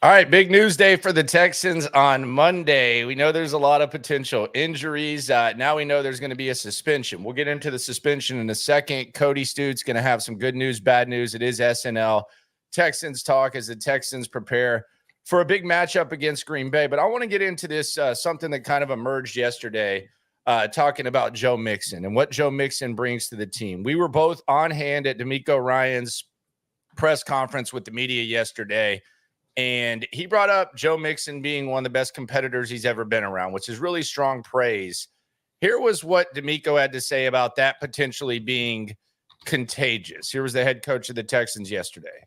All right, big news day for the Texans on Monday. We know there's a lot of potential injuries. Now we know there's going to be a suspension. We'll get into the suspension in a second. Cody Stoots going to have some good news, bad news. It is SNL Texans talk as the Texans prepare for a big matchup against Green Bay. But I want to get into this, something that kind of emerged yesterday, talking about Joe Mixon and what Joe Mixon brings to the team. We were both on hand at D'Amico Ryan's press conference with the media yesterday. And he brought up Joe Mixon being one of the best competitors he's ever been around, which is really strong praise. Here was what D'Amico had to say about that potentially being contagious. Here was the head coach of the Texans yesterday.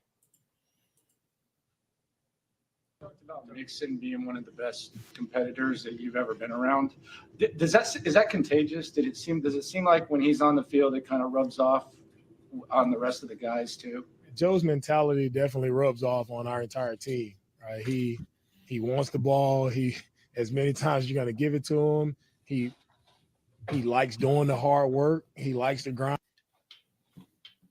Talked about Mixon being one of the best competitors that you've ever been around. Is that contagious? Does it seem like when he's on the field, it kind of rubs off on the rest of the guys too? Joe's mentality definitely rubs off on our entire team. Right? He wants the ball. He as many times you're gonna give it to him. He likes doing the hard work. He likes the grind.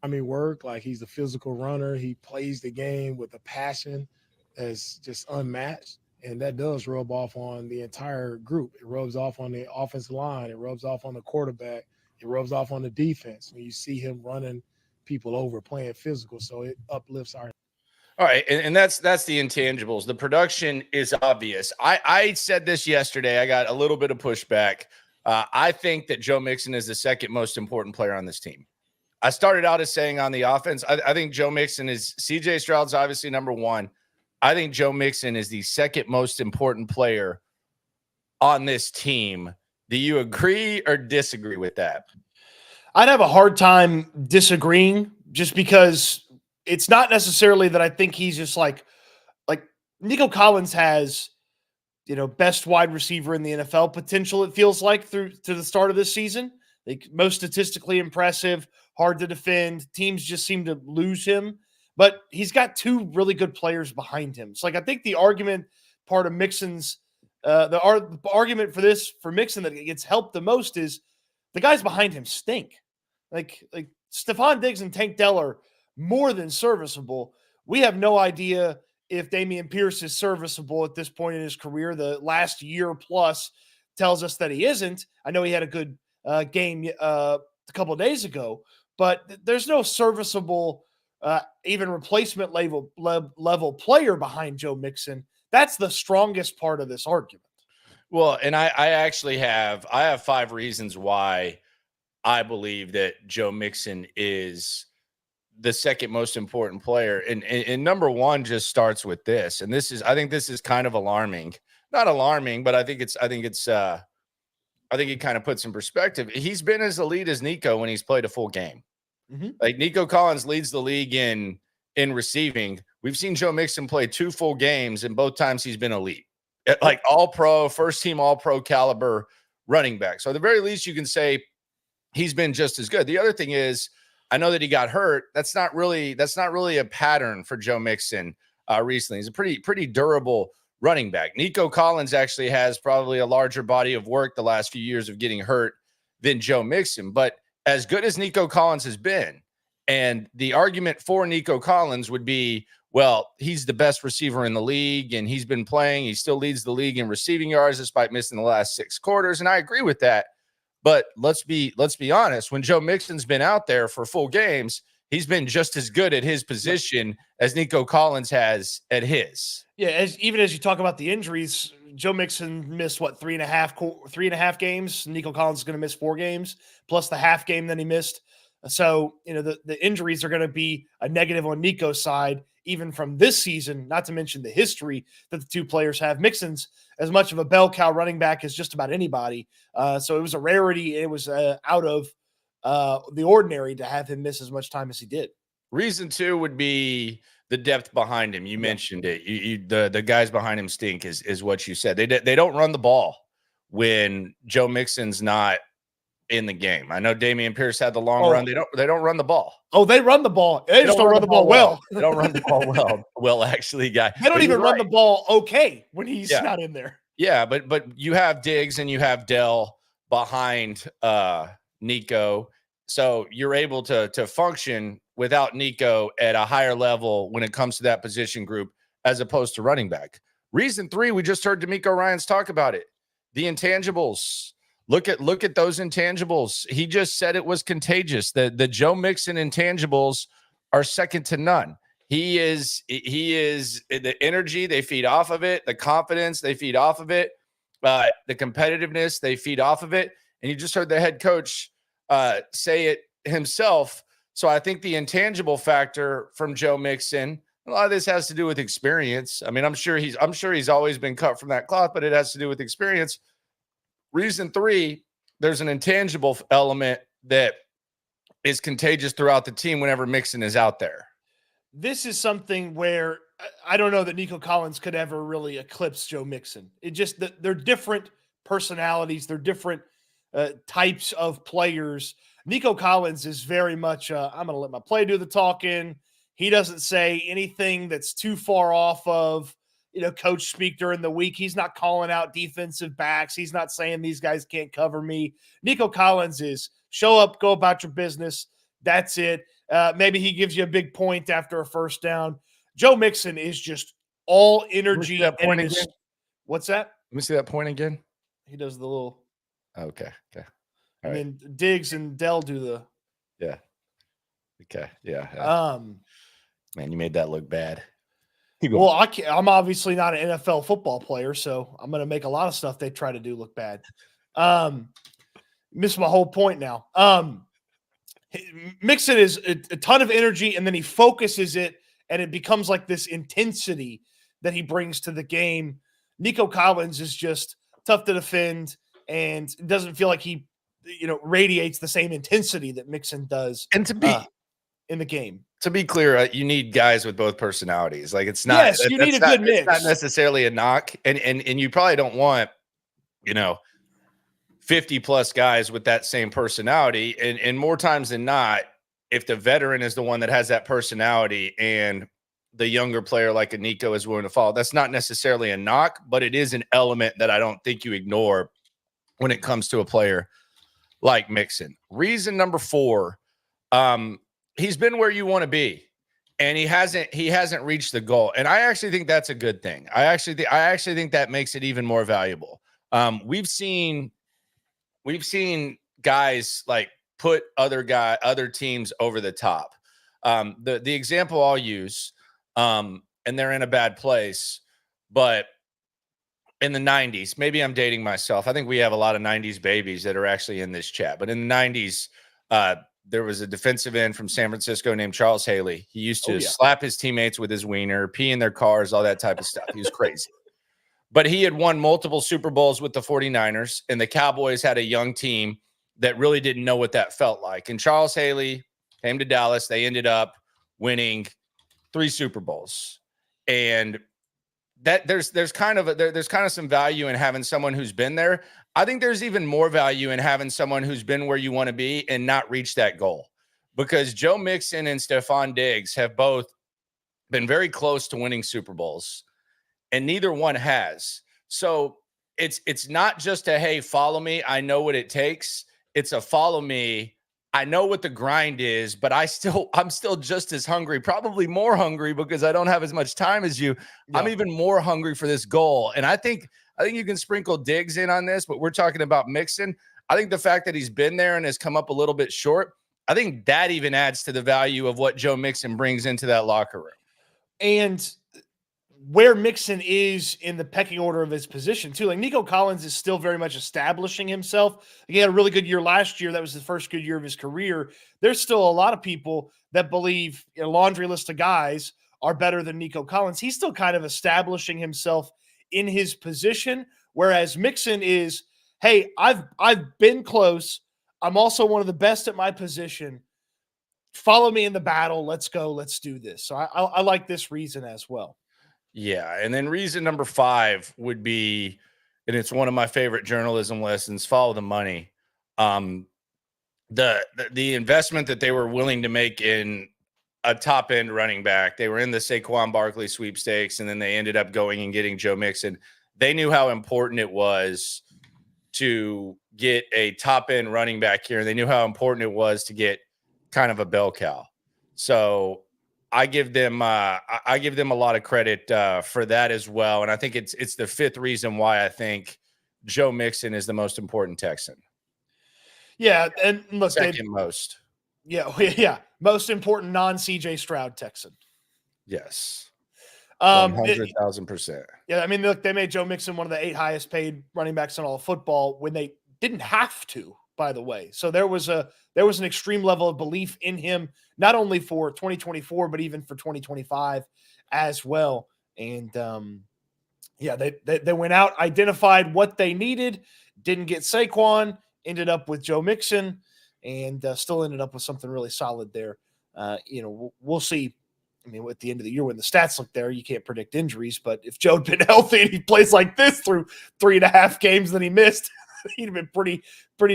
Work. Like he's a physical runner. He plays the game with a passion that's just unmatched. And that does rub off on the entire group. It rubs off on the offensive line. It rubs off on the quarterback. It rubs off on the defense when you see him running people over, playing physical, so it uplifts our. All right, and that's the intangibles. The production is obvious. I said this yesterday. I got a little bit of pushback. I think that Joe Mixon is the second most important player on this team. I started out as saying on the offense, I think Joe Mixon is C.J. Stroud's obviously number one. I think Joe Mixon is the second most important player on this team. Do you agree or disagree with that? I'd have a hard time disagreeing just because it's not necessarily that I think he's just like Nico Collins has, best wide receiver in the NFL potential, it feels like, through to the start of this season. Like most statistically impressive, hard to defend. Teams just seem to lose him. But he's got two really good players behind him. So I think the argument part of Mixon's the argument for Mixon that gets helped the most is the guys behind him stink. Like Stefon Diggs and Tank Dell are more than serviceable. We have no idea if Dameon Pierce is serviceable at this point in his career. The last year plus tells us that he isn't. I know he had a good game a couple of days ago, but there's no serviceable, even replacement level player behind Joe Mixon. That's the strongest part of this argument. Well, and I actually have 5 reasons why I believe that Joe Mixon is the second most important player. And number one just starts with this. And I think this is kind of alarming. Not alarming, but I think it kind of puts in perspective. He's been as elite as Nico when he's played a full game. Mm-hmm. Like Nico Collins leads the league in receiving. We've seen Joe Mixon play 2 full games, and both times he's been elite. Like all-pro, first-team all-pro caliber running back. So at the very least, you can say he's been just as good. The other thing is, I know that he got hurt. That's not really a pattern for Joe Mixon recently. He's a pretty durable running back. Nico Collins actually has probably a larger body of work the last few years of getting hurt than Joe Mixon. But as good as Nico Collins has been, and the argument for Nico Collins would be, well, he's the best receiver in the league, and he's been playing. He still leads the league in receiving yards despite missing the last 6 quarters, and I agree with that. But let's be honest. When Joe Mixon's been out there for full games, he's been just as good at his position as Nico Collins has at his. Yeah, even as you talk about the injuries, Joe Mixon missed 3.5 games. Nico Collins is going to miss 4 games plus the half game that he missed. So, the injuries are going to be a negative on Nico's side, even from this season, not to mention the history that the two players have. Mixon's as much of a bell cow running back as just about anybody. So it was a rarity. It was out of the ordinary to have him miss as much time as he did. Reason 2 would be the depth behind him. You mentioned it. The guys behind him stink is what you said. They don't run the ball when Joe Mixon's not in the game. I know Dameon Pierce had the long run. They don't run the ball. Oh, they run the ball. They just don't run the ball well. They don't run the ball well. Well, actually, guy. They don't even run the ball okay when he's not in there. Yeah, but you have Diggs and you have Dell behind Nico. So you're able to function without Nico at a higher level when it comes to that position group as opposed to running back. Reason 3, we just heard D'Amico Ryans talk about it. The intangibles. Look at those intangibles. He just said it was contagious. The Joe Mixon intangibles are second to none. He is the energy, they feed off of it. The confidence, they feed off of it. The competitiveness, they feed off of it. And you just heard the head coach say it himself. So I think the intangible factor from Joe Mixon, a lot of this has to do with experience. I mean, I'm sure he's always been cut from that cloth, but it has to do with experience. Reason 3, there's an intangible element that is contagious throughout the team whenever Mixon is out there. This is something where I don't know that Nico Collins could ever really eclipse Joe Mixon. It just, they're different personalities. They're different types of players. Nico Collins is very much, I'm going to let my play do the talking. He doesn't say anything that's too far off of, coach speak during the week. He's not calling out defensive backs. He's not saying these guys can't cover me. Nico Collins is show up, go about your business. That's it. Maybe he gives you a big point after a first down. Joe Mixon is just all energy. That point again? What's that? Let me see that point again. He does the little. Okay. All and right. then Diggs and Dell do the. Yeah. Okay. Yeah. Man, you made that look bad. Well, I'm obviously not an NFL football player, so I'm going to make a lot of stuff they try to do look bad. Missed my whole point now. Mixon is a ton of energy, and then he focuses it, and it becomes like this intensity that he brings to the game. Nico Collins is just tough to defend, and doesn't feel like he, radiates the same intensity that Mixon does. And to be in the game, to be clear, you need guys with both personalities. Like it's not. Yes, you need a good mix. It's not necessarily a knock, and you probably don't want, 50 plus guys with that same personality. And more times than not, if the veteran is the one that has that personality and the younger player like a Nico is willing to follow, that's not necessarily a knock, but it is an element that I don't think you ignore when it comes to a player like Mixon. Reason number 4, he's been where you want to be, and he hasn't reached the goal. And I actually think that's a good thing. I actually think that makes it even more valuable. We've seen guys like put other teams over the top. The example I'll use, and they're in a bad place, but in the 90s, maybe I'm dating myself. I think we have a lot of 90s babies that are actually in this chat, but in the 90s, there was a defensive end from San Francisco named Charles Haley. He used to slap his teammates with his wiener, pee in their cars, all that type of stuff. He was crazy. But he had won multiple Super Bowls with the 49ers, and the Cowboys had a young team that really didn't know what that felt like. And Charles Haley came to Dallas. They ended up winning 3 Super Bowls. And that there's kind of some value in having someone who's been there. I think there's even more value in having someone who's been where you want to be and not reach that goal, because Joe Mixon and Stefon Diggs have both been very close to winning Super Bowls, and neither one has. So it's not just a, hey, follow me, I know what it takes. It's a follow me, I know what the grind is, but I'm still just as hungry, probably more hungry because I don't have as much time as you. Yeah. I'm even more hungry for this goal. And I think you can sprinkle Diggs in on this, but we're talking about Mixon. I think the fact that he's been there and has come up a little bit short, I think that even adds to the value of what Joe Mixon brings into that locker room. And where Mixon is in the pecking order of his position too. Like Nico Collins is still very much establishing himself. He had a really good year last year. That was the first good year of his career. There's still a lot of people that believe a laundry list of guys are better than Nico Collins. He's still kind of establishing himself in his position. Whereas Mixon is, hey, I've been close. I'm also one of the best at my position. Follow me in the battle. Let's go. Let's do this. So I like this reason as well. Yeah. And then reason number 5 would be, and it's one of my favorite journalism lessons, follow the money. The investment that they were willing to make in a top end running back, they were in the Saquon Barkley sweepstakes, and then they ended up going and getting Joe Mixon. They knew how important it was to get a top end running back here. And they knew how important it was to get kind of a bell cow. So I give them a lot of credit for that as well. And I think it's the fifth reason why I think Joe Mixon is the most important Texan. Yeah, and look, second most. Yeah, most important non-CJ Stroud Texan. Yes. 100,000%. Yeah, I mean, look, they made Joe Mixon one of the 8 highest paid running backs in all of football when they didn't have to, by the way. So there was an extreme level of belief in him, not only for 2024, but even for 2025 as well. And they went out, identified what they needed, didn't get Saquon, ended up with Joe Mixon, and still ended up with something really solid there. We'll see. I mean, at the end of the year, when the stats look there, you can't predict injuries. But if Joe had been healthy and he plays like this through 3.5 games that he missed, he'd have been pretty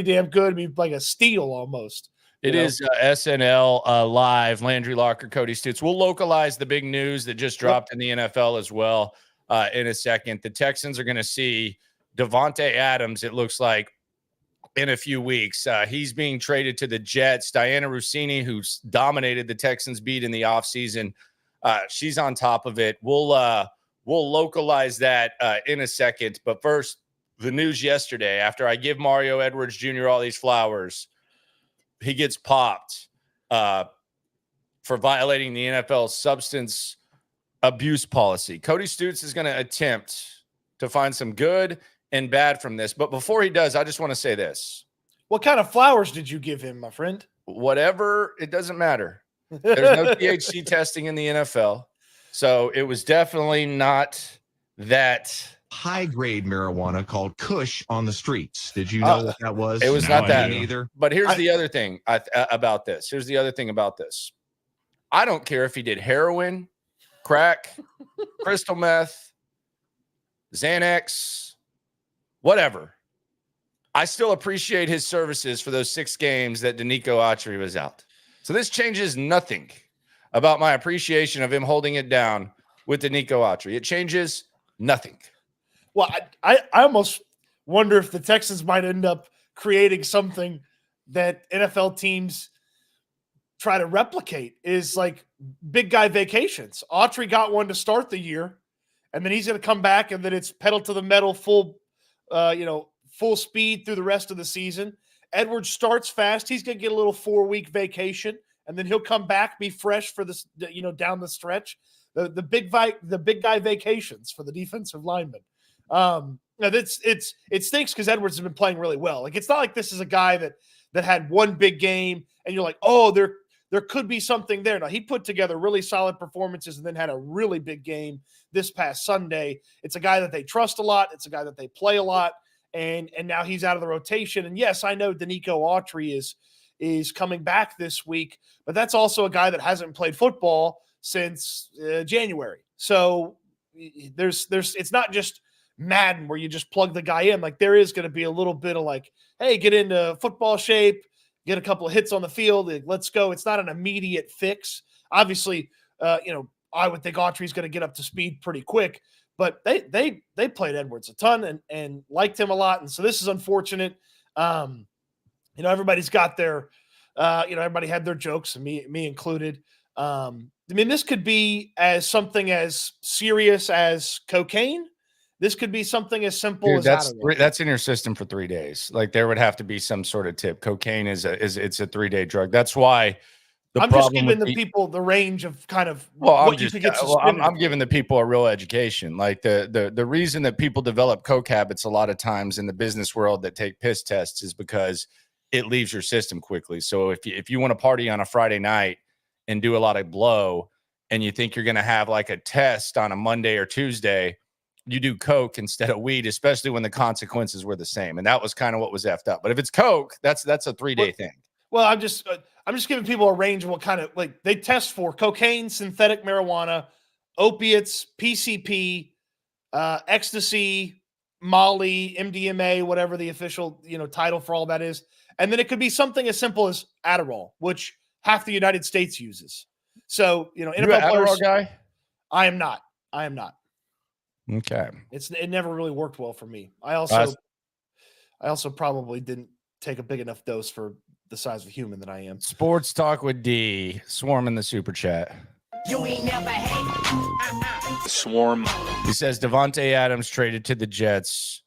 damn good. I mean, like a steal almost. It is SNL Live, Landry Locker, Cody Stoots. We'll localize the big news that just dropped in the NFL as well in a second. The Texans are going to see Davante Adams, it looks like, in a few weeks. He's being traded to the Jets. Diana Rossini, who's dominated the Texans beat in the offseason, she's on top of it. We'll localize that in a second. But first, the news yesterday, after I give Mario Edwards Jr. all these flowers, he gets popped for violating the NFL's substance abuse policy. Cody Stoots is going to attempt to find some good and bad from this. But before he does, I just want to say this. What kind of flowers did you give him, my friend? Whatever, it doesn't matter. There's no THC testing in the NFL. So it was definitely not that high-grade marijuana called Kush on the streets. Did you know what that was? It was not that either. But here's the other thing about this. Here's the other thing about this. I don't care if he did heroin, crack, crystal meth, Xanax, whatever. I still appreciate his services for those 6 games that Nico Autry was out. So this changes nothing about my appreciation of him holding it down with the Nico Autry. It changes nothing. Well, I almost wonder if the Texans might end up creating something that NFL teams try to replicate, is like big guy vacations. Autry got one to start the year, and then he's going to come back, and then it's pedal to the metal, full speed through the rest of the season. Edwards starts fast. He's going to get a little 4-week vacation, and then he'll come back, be fresh for this, down the stretch. The big guy vacations for the defensive linemen. It stinks because Edwards has been playing really well. Like, it's not like this is a guy that had one big game and you're like, oh, there could be something there. Now, he put together really solid performances and then had a really big game this past Sunday. It's a guy that they trust a lot. It's a guy that they play a lot. And now he's out of the rotation. And yes, I know Nico Autry is coming back this week, but that's also a guy that hasn't played football since January. So it's not just Madden where you just plug the guy in. Like, there is going to be a little bit of like, hey, get into football shape, get a couple of hits on the field, let's go. It's not an immediate fix. Obviously, I would think Autry's going to get up to speed pretty quick, but they played Edwards a ton and liked him a lot. And so this is unfortunate. Everybody's got their, everybody had their jokes, and me included. I mean, this could be as something as serious as cocaine. This could be something as simple as that's in your system for 3 days. Like, there would have to be some sort of tip. Cocaine it's a 3-day drug. That's why I'm just giving the people the range of kind of I'm giving the people a real education. Like, the reason that people develop coke habits a lot of times in the business world that take piss tests is because it leaves your system quickly. So if you want to party on a Friday night and do a lot of blow, and you think you're going to have like a test on a Monday or Tuesday, you do coke instead of weed, especially when the consequences were the same. And that was kind of what was effed up. But if it's coke, that's a 3-day thing. Well, I'm just giving people a range of what kind of, like, they test for cocaine, synthetic marijuana, opiates, PCP, ecstasy, Molly, MDMA, whatever the official, title for all that is. And then it could be something as simple as Adderall, which half the United States uses. So, NFL players, Adderall guy? I am not. Okay. It never really worked well for me. I also probably didn't take a big enough dose for the size of a human that I am. Sports Talk with D, swarming the super chat. You ain't never hate. Swarm. He says Davante Adams traded to the Jets.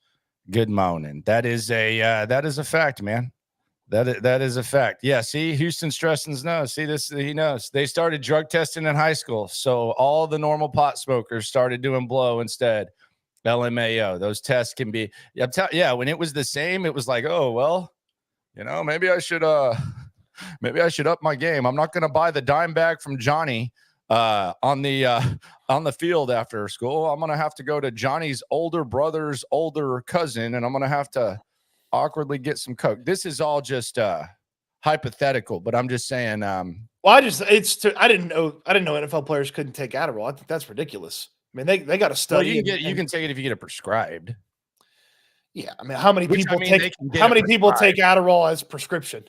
Good morning. That is a fact, man. That is a fact. Yeah, see, Houston Stressens knows. See this, he knows. They started drug testing in high school, so all the normal pot smokers started doing blow instead. LMAO. Those tests can be. When it was the same, it was like, oh well, maybe I should up my game. I'm not going to buy the dime bag from Johnny on the field after school. I'm going to have to go to Johnny's older brother's older cousin, and I'm going to have to awkwardly get some Coke. This is all just hypothetical, but I'm just saying. I didn't know NFL players couldn't take Adderall. I think that's ridiculous. I mean, they got to study. Well, you can take it if you get it prescribed. Yeah, I mean, how many people take Adderall as prescription?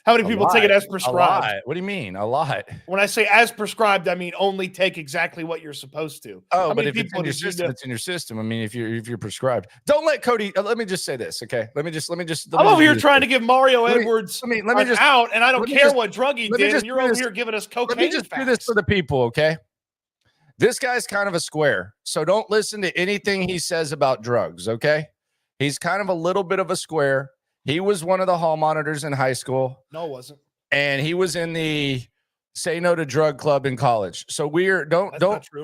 How many people take it as prescribed? A lot. What do you mean? A lot. When I say as prescribed, I mean only take exactly what you're supposed to. Oh, but if it's in your system, it's in your system. I mean, if you're prescribed, don't let Cody. Let me just say this, okay? Let me just. I'm over here trying to give Mario Edwards let me just out, and I don't care what drug he did. And you're over here giving us cocaine. Let me just do this for the people, okay? This guy's kind of a square, so don't listen to anything he says about drugs, okay? He's kind of a little bit of a square. He was one of the hall monitors in high school. No, it wasn't. And he was in the say no to drug club in college. So don't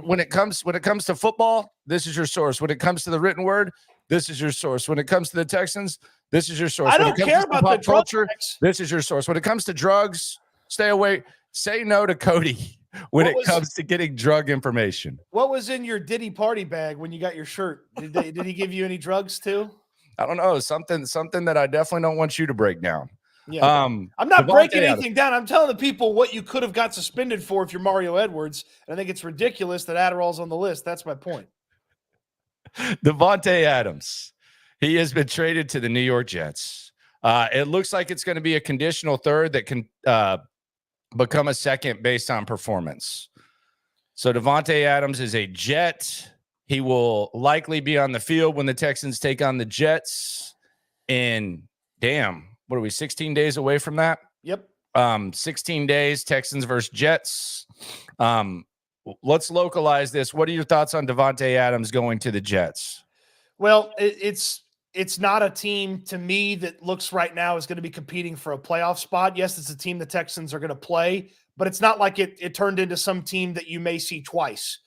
when it comes to football, this is your source. When it comes to the written word, this is your source. When it comes to the Texans, this is your source. I don't care about the drug culture. This is your source. When it comes to drugs, stay away. Say no to Cody when it comes to getting drug information. What was in your Diddy party bag when you got your shirt? Did he give you any drugs too? I don't know. Something that I definitely don't want you to break down. Yeah. I'm not breaking anything down. I'm telling the people what you could have got suspended for if you're Mario Edwards. And I think it's ridiculous that Adderall's on the list. That's my point. Davante Adams. He has been traded to the New York Jets. It looks like it's going to be a conditional third that can become a second based on performance. So Davante Adams is a Jet. He will likely be on the field when the Texans take on the Jets. And what are we, 16 days away from that? Yep. 16 days, Texans versus Jets. Let's localize this. What are your thoughts on Davante Adams going to the Jets? Well, it's not a team to me that looks right now is going to be competing for a playoff spot. Yes, it's a team the Texans are going to play, but it's not like it turned into some team that you may see twice.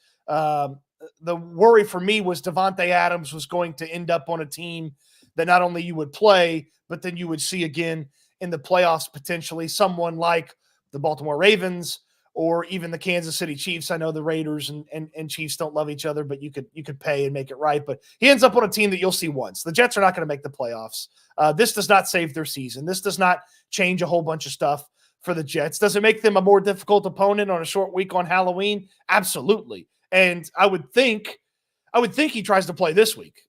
The worry for me was Davante Adams was going to end up on a team that not only you would play, but then you would see again in the playoffs, potentially someone like the Baltimore Ravens or even the Kansas City Chiefs. I know the Raiders and Chiefs don't love each other, but you could pay and make it right. But he ends up on a team that you'll see once. The Jets are not going to make the playoffs. This does not save their season. This does not change a whole bunch of stuff for the Jets. Does it make them a more difficult opponent on a short week on Halloween? Absolutely. And I would think he tries to play this week,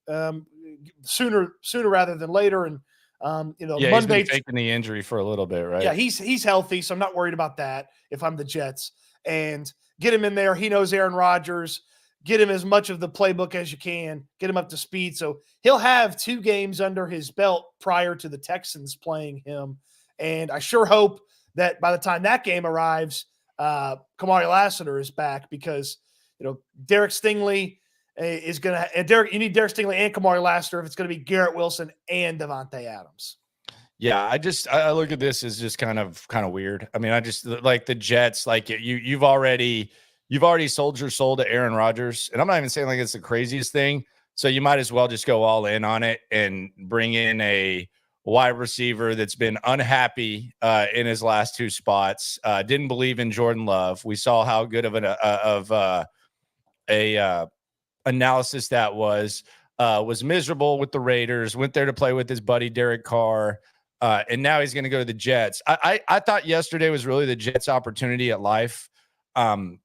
sooner rather than later. And Monday, he's been taking the injury for a little bit, right? Yeah, he's healthy, so I'm not worried about that. If I'm the Jets, and get him in there, he knows Aaron Rodgers. Get him as much of the playbook as you can. Get him up to speed, so he'll have 2 games under his belt prior to the Texans playing him. And I sure hope that by the time that game arrives, Kamari Lassiter is back because. Derek Stingley is going to – you need Derek Stingley and Kamari Lassiter if it's going to be Garrett Wilson and Davante Adams. Yeah, I look at this as just kind of weird. I mean, I just like the Jets, like you've already sold your soul to Aaron Rodgers, and I'm not even saying like it's the craziest thing. So you might as well just go all in on it and bring in a wide receiver that's been unhappy in his last 2 spots. Didn't believe in Jordan Love. We saw how good of a analysis that was miserable with the Raiders, went there to play with his buddy Derek Carr, and now he's going to go to the Jets. I thought yesterday was really the Jets' opportunity at life. I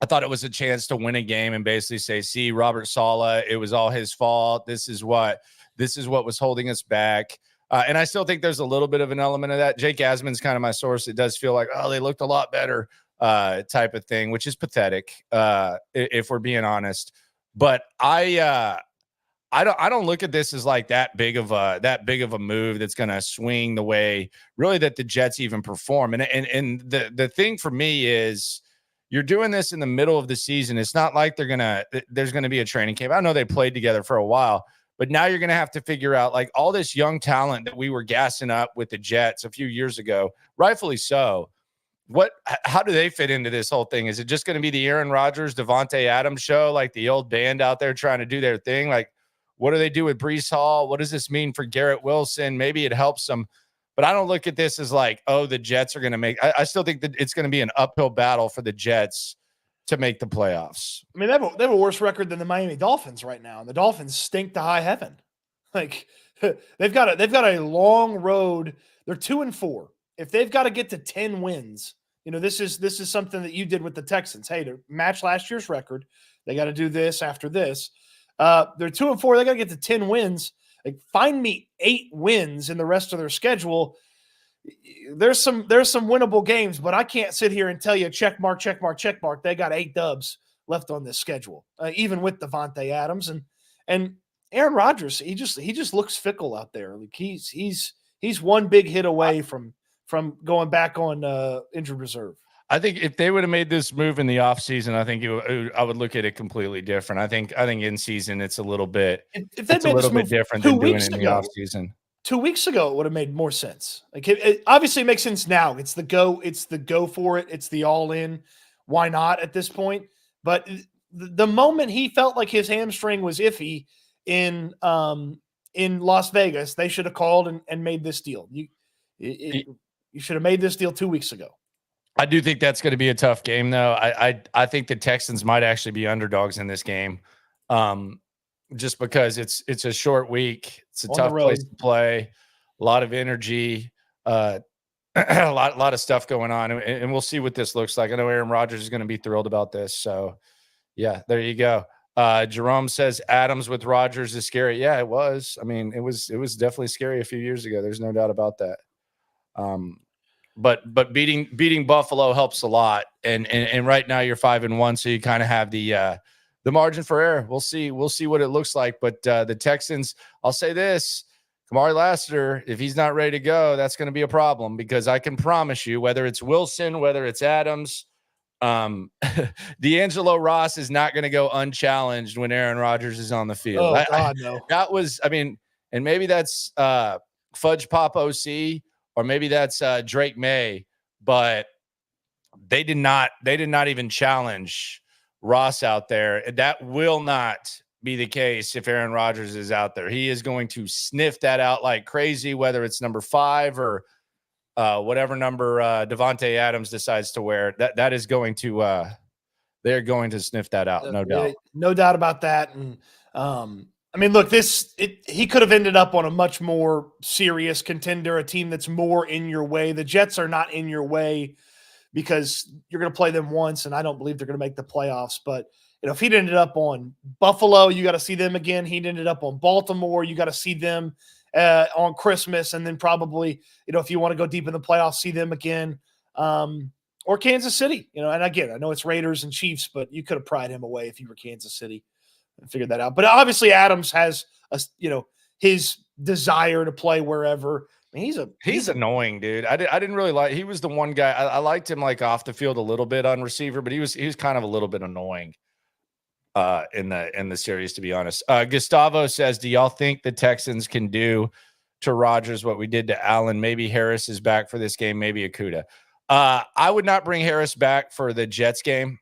thought it was a chance to win a game and basically say, see, Robert Saleh, it was all his fault. This is what was holding us back. And I still think there's a little bit of an element of that. Jake Asman's kind of my source. It does feel like, they looked a lot better type of thing, which is pathetic if we're being honest. But I don't look at this as like that big of a move that's going to swing the way really that the Jets even perform. And the thing for me is, you're doing this in the middle of the season. It's not like there's going to be a training camp. I know they played together for a while, but now you're going to have to figure out like all this young talent that we were gassing up with the Jets a few years ago, rightfully so. How do they fit into this whole thing? Is it just going to be the Aaron Rodgers, Davante Adams show, like the old band out there trying to do their thing? Like, what do they do with Breece Hall? What does this mean for Garrett Wilson? Maybe it helps them, but I don't look at this as like, oh, the Jets are going to make. I still think that it's going to be an uphill battle for the Jets to make the playoffs. I mean, they have a worse record than the Miami Dolphins right now, and the Dolphins stink to high heaven. Like they've got a long road. They're 2-4. If they've got to get to 10 wins, this is something that you did with the Texans. Hey, to match last year's record, they got to do this after this. They're 2-4. They got to get to 10 wins. Like, find me 8 wins in the rest of their schedule. There's some winnable games, but I can't sit here and tell you check mark. They got 8 dubs left on this schedule, even with Davante Adams and Aaron Rodgers. He just looks fickle out there. Like he's one big hit away from going back on injured reserve. I think if they would have made this move in the offseason, I think I would look at it completely different. I think in season it's a little bit different than doing it in the offseason. 2 weeks ago, it would have made more sense. Like it obviously makes sense now. It's the go for it. It's the all in. Why not at this point? But the moment he felt like his hamstring was iffy in Las Vegas, they should have called and made this deal. You should have made this deal 2 weeks ago. I do think that's going to be a tough game, though. I think the Texans might actually be underdogs in this game, just because it's a short week. It's a tough place to play. A lot of energy, a lot of stuff going on, and we'll see what this looks like. I know Aaron Rodgers is going to be thrilled about this. So, yeah, there you go. Jerome says Adams with Rodgers is scary. Yeah, it was. I mean, it was definitely scary a few years ago. There's no doubt about that. But beating Buffalo helps a lot, and right now you're 5-1, so you kind of have the margin for error. We'll see what it looks like. But the Texans, I'll say this: Kamari Lassiter, if he's not ready to go, that's going to be a problem, because I can promise you, whether it's Wilson, whether it's Adams, D'Angelo Ross is not going to go unchallenged when Aaron Rodgers is on the field. Oh, God, no. That was, I mean, and maybe that's Fudge Pop OC. Or maybe that's Drake May, but they did not even challenge Ross out there. That will not be the case if Aaron Rodgers is out there. He is going to sniff that out like crazy, whether it's number 5 or whatever number Davante Adams decides to wear. That is going to they're going to sniff that out, no doubt. No doubt about that. And I mean, look, he could have ended up on a much more serious contender, a team that's more in your way. The Jets are not in your way because you're going to play them once, and I don't believe they're going to make the playoffs. But, if he'd ended up on Buffalo, you got to see them again. He'd ended up on Baltimore, you got to see them on Christmas, and then probably, if you want to go deep in the playoffs, see them again. Or Kansas City, and again, I know it's Raiders and Chiefs, but you could have pried him away if you were Kansas City. Figured that out. But obviously Adams has his desire to play wherever. I mean, he's annoying, dude. I didn't really like. He was the one guy I liked him like off the field a little bit on receiver, but he was kind of a little bit annoying in the series, to be honest. Gustavo says, do y'all think the Texans can do to Rodgers what we did to Allen? Maybe Harris is back for this game, maybe Okudah. I would not bring Harris back for the Jets game.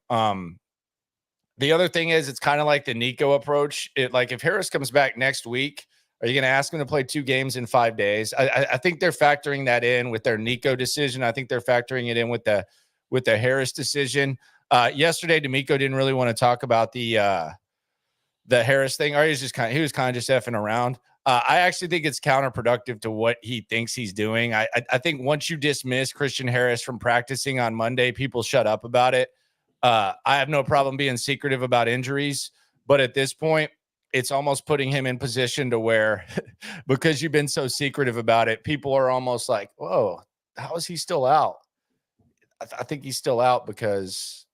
The other thing is, it's kind of like the Nico approach. If Harris comes back next week, are you going to ask him to play 2 games in 5 days? I think they're factoring that in with their Nico decision. I think they're factoring it in with the Harris decision. Yesterday, D'Amico didn't really want to talk about the Harris thing, or he was kind of just effing around. I actually think it's counterproductive to what he thinks he's doing. I think once you dismiss Christian Harris from practicing on Monday, people shut up about it. I have no problem being secretive about injuries, but at this point, it's almost putting him in position to where, because you've been so secretive about it, people are almost like, whoa, how is he still out? I think he's still out because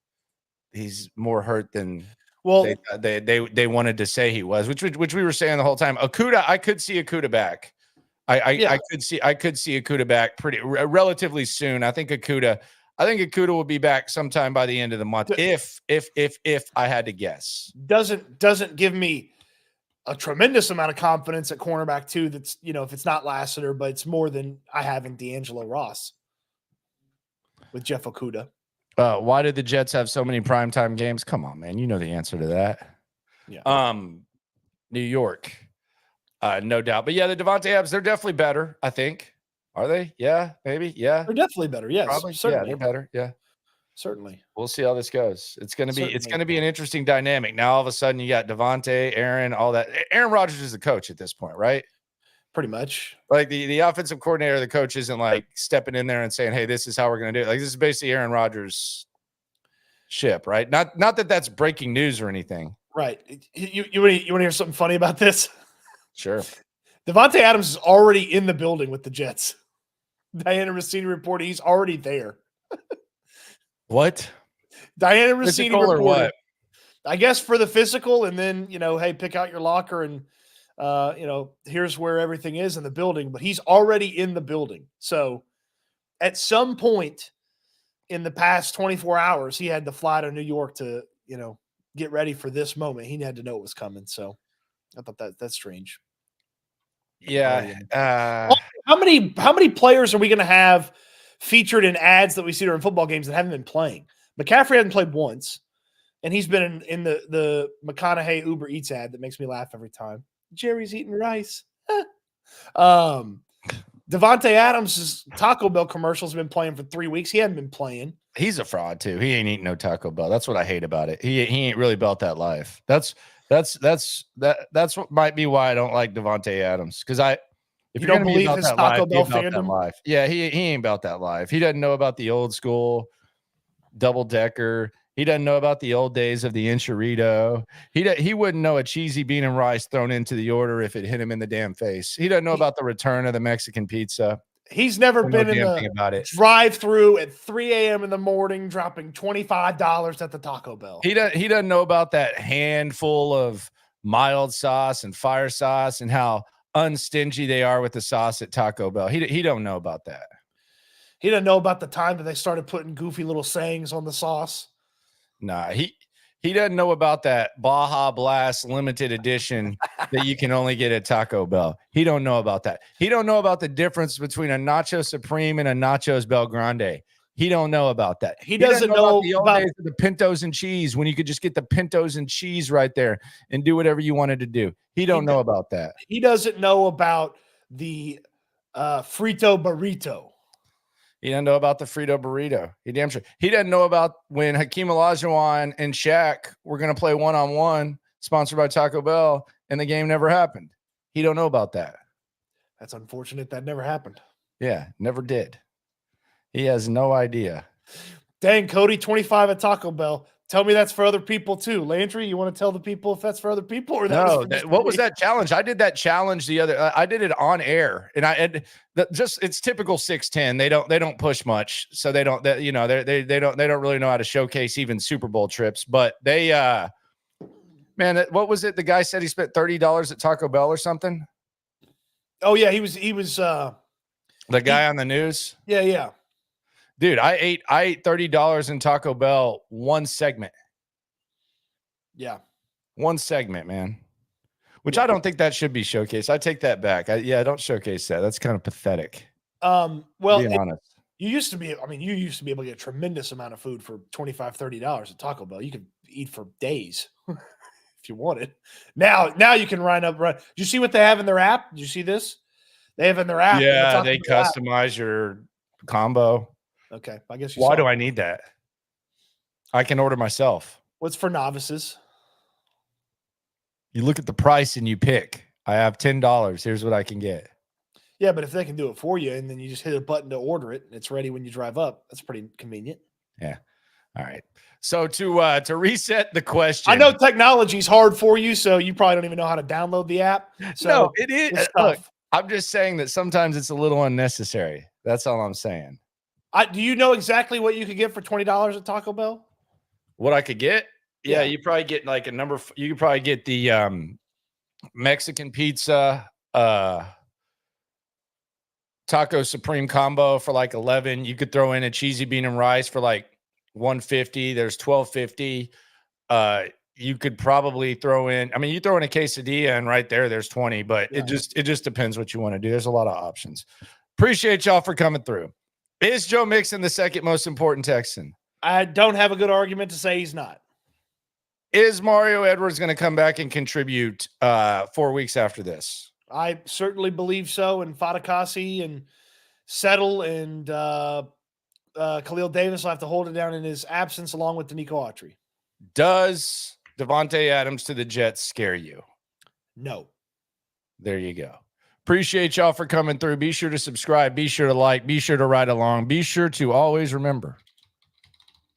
he's more hurt than they wanted to say he was, which we were saying the whole time. Okudah, I could see Okudah back. I could see Okudah back relatively soon. I think Okudah, I think Okudah will be back sometime by the end of the month. If I had to guess, doesn't give me a tremendous amount of confidence at cornerback too. That's, if it's not Lassiter, but it's more than I have in D'Angelo Ross with Jeff Okudah. Why did the Jets have so many primetime games? Come on, man. You know the answer to that. Yeah. New York, no doubt. But yeah, the Davante Adams, they're definitely better, I think. Are they? Yeah, maybe. Yeah. They're definitely better. Yes. Probably. Certainly. Yeah, they're better. Yeah. Certainly. We'll see how this goes. It's gonna be an interesting dynamic. Now all of a sudden you got Davante, Aaron, all that. Aaron Rodgers is the coach at this point, right? Pretty much. Like the offensive coordinator, the coach isn't like stepping in there and saying, "Hey, this is how we're gonna do it." Like this is basically Aaron Rodgers' ship, right? Not that that's breaking news or anything. Right. You want to hear something funny about this? Sure. Davante Adams is already in the building with the Jets. Diana Rossini reported he's already there. What? Diana Rossini Physical or reported, what? I guess for the physical, and then hey, pick out your locker, and here's where everything is in the building. But he's already in the building. So at some point in the past 24 hours, he had to fly to New York to get ready for this moment. He had to know it was coming. So I thought that's strange. Yeah. How many players are we going to have featured in ads that we see during football games that haven't been playing? McCaffrey hasn't played once, and he's been in the McConaughey Uber Eats ad that makes me laugh every time. Jerry's eating rice. Davante Adams' Taco Bell commercials have been playing for 3 weeks. He hadn't been playing. He's a fraud too. He ain't eating no Taco Bell. That's what I hate about it. He ain't really about that life. That's what might be why I don't like Davante Adams. Because if you you're don't gonna believe be his about Taco that life, Bell be about that fandom? life. Yeah, he ain't about that life. He doesn't know about the old school double decker. He doesn't know about the old days of the enchilada. He wouldn't know a cheesy bean and rice thrown into the order if it hit him in the damn face. He doesn't know about the return of the Mexican pizza. He's never been in the drive-through at 3 a.m. in the morning, dropping $25 at the Taco Bell. He doesn't know about that handful of mild sauce and fire sauce and how unstingy they are with the sauce at Taco Bell. He don't know about that. He doesn't know about the time that they started putting goofy little sayings on the sauce. Nah, he doesn't know about that Baja Blast limited edition that you can only get at Taco Bell. He don't know about that. He don't know about the difference between a Nacho Supreme and a Nachos Bel Grande. He don't know about that. He doesn't know about the old days of the Pintos and cheese when you could just get the Pintos and cheese right there and do whatever you wanted to do. He don't know about that. He doesn't know about the Frito Burrito. He doesn't know about the Frito burrito. He damn sure. He doesn't know about when Hakeem Olajuwon and Shaq were going to play one-on-one, sponsored by Taco Bell, and the game never happened. He don't know about that. That's unfortunate. That never happened. Yeah, never did. He has no idea. Dang, Cody, 25 at Taco Bell. Tell me that's for other people too. Landry, you want to tell the people if that's for other people or what was that challenge? I did that challenge I did it on air, and it's typical 6'10". They don't push much, so they don't really know how to showcase even Super Bowl trips. But they man, what was it? The guy said he spent $30 at Taco Bell or something. Oh yeah, he was the guy on the news. Yeah. Dude, I ate $30 in Taco Bell one segment. Yeah. One segment, man. Which I don't think that should be showcased. I take that back. Don't showcase that. That's kind of pathetic. Well, being honest. You used to be able to get a tremendous amount of food for $25, $30 at Taco Bell. You could eat for days if you wanted. Now you can line up. Did you see what they have in their app? Did you see this? They have in their app. Yeah, they customize your combo. Okay, I guess. Why do I need that? I can order myself. What's for novices? You look at the price and you pick. I have $10. Here's what I can get. Yeah, but if they can do it for you and then you just hit a button to order it and it's ready when you drive up, that's pretty convenient. Yeah. All right. So to reset the question, I know technology's hard for you, so you probably don't even know how to download the app. So no, it is. Look, I'm just saying that sometimes it's a little unnecessary. That's all I'm saying. Do you know exactly what you could get for $20 at Taco Bell? What I could get? Yeah, Yeah. you probably get like you could probably get the Mexican pizza, taco supreme combo for like 11. You could throw in a cheesy bean and rice for like 150. There's 12.50. You could probably throw in, I mean, you throw in a quesadilla and right there's 20, but it just depends what you want to do. There's a lot of options. Appreciate y'all for coming through. Is Joe Mixon the second most important Texan? I don't have a good argument to say he's not. Is Mario Edwards going to come back and contribute 4 weeks after this? I certainly believe so. And Fadakasi and Settle and Khalil Davis will have to hold it down in his absence along with Nico Autry. Does Davante Adams to the Jets scare you? No. There you go. Appreciate y'all for coming through. Be sure to subscribe. Be sure to like. Be sure to ride along. Be sure to always remember,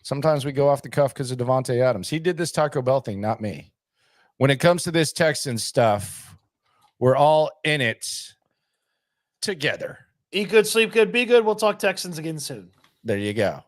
sometimes we go off the cuff because of Davante Adams. He did this Taco Bell thing, not me. When it comes to this Texan stuff, we're all in it together. Eat good, sleep good, be good. We'll talk Texans again soon. There you go.